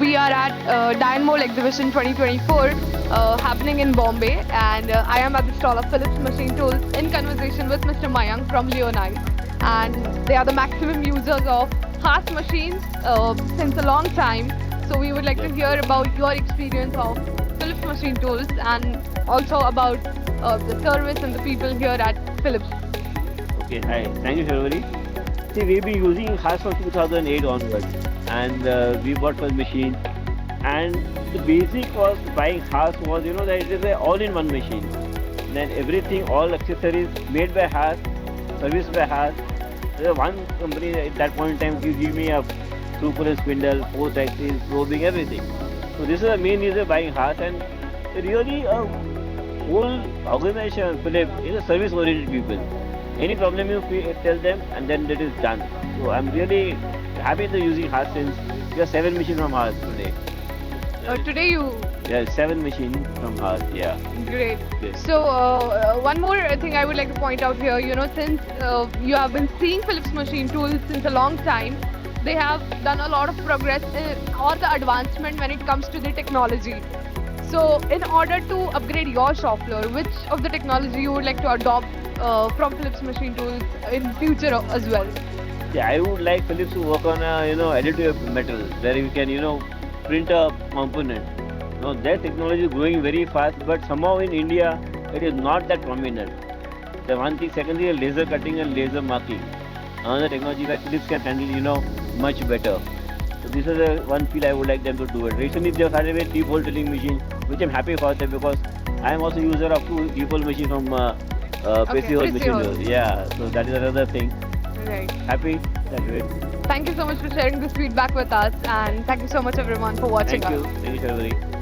we are at Die and Mould Exhibition 2024 happening in Bombay, and I am at the stall of Phillips Machine Tools in conversation with Mr. Mayank from Leonine, and they are the maximum users of Haas machines since a long time. So we would like to hear about your experience of Phillips Machine Tools and also about the service and the people here at Phillips. Okay, hi. Thank you, Sharvari. See, we've been using Haas from 2008 onwards, and we bought first machine. And the basic was buying Haas was, that it is an all-in-one machine. Then everything, all accessories made by Haas, serviced by Haas. One company at that point in time give me a super and spindle, 4 axis, probing, everything. So this is the main reason buying Haas, and really a whole organization, Philip, is a service-oriented people. Any problem you tell them, and then that is done. So I'm really happy to using Haas since we have 7 machines from Haas today. Today you... Yeah, 7 machines from Haas, yeah. Great. Yes. So one more thing I would like to point out here, since you have been seeing Phillips Machine Tools since a long time, they have done a lot of progress or the advancement when it comes to the technology. So in order to upgrade your shop floor, which of the technology you would like to adopt from Phillips Machine Tools in future as well? Yeah, I would like Phillips to work on a additive metal where you can print a component. Their technology is growing very fast, but somehow in India it is not that prominent. The one thing, secondly, laser cutting and laser marking. Another technology that Phillips can handle much better. So this is the one field I would like them to do it. Recently they have started a deep hole drilling machine, which I'm happy about that because I am also user of 2 deep hole machine from Machine Tools. Yeah, so that is another thing. Right. Happy, that's it. Thank you so much for sharing this feedback with us, and thank you so much everyone for watching us. Thank you, Sharvari.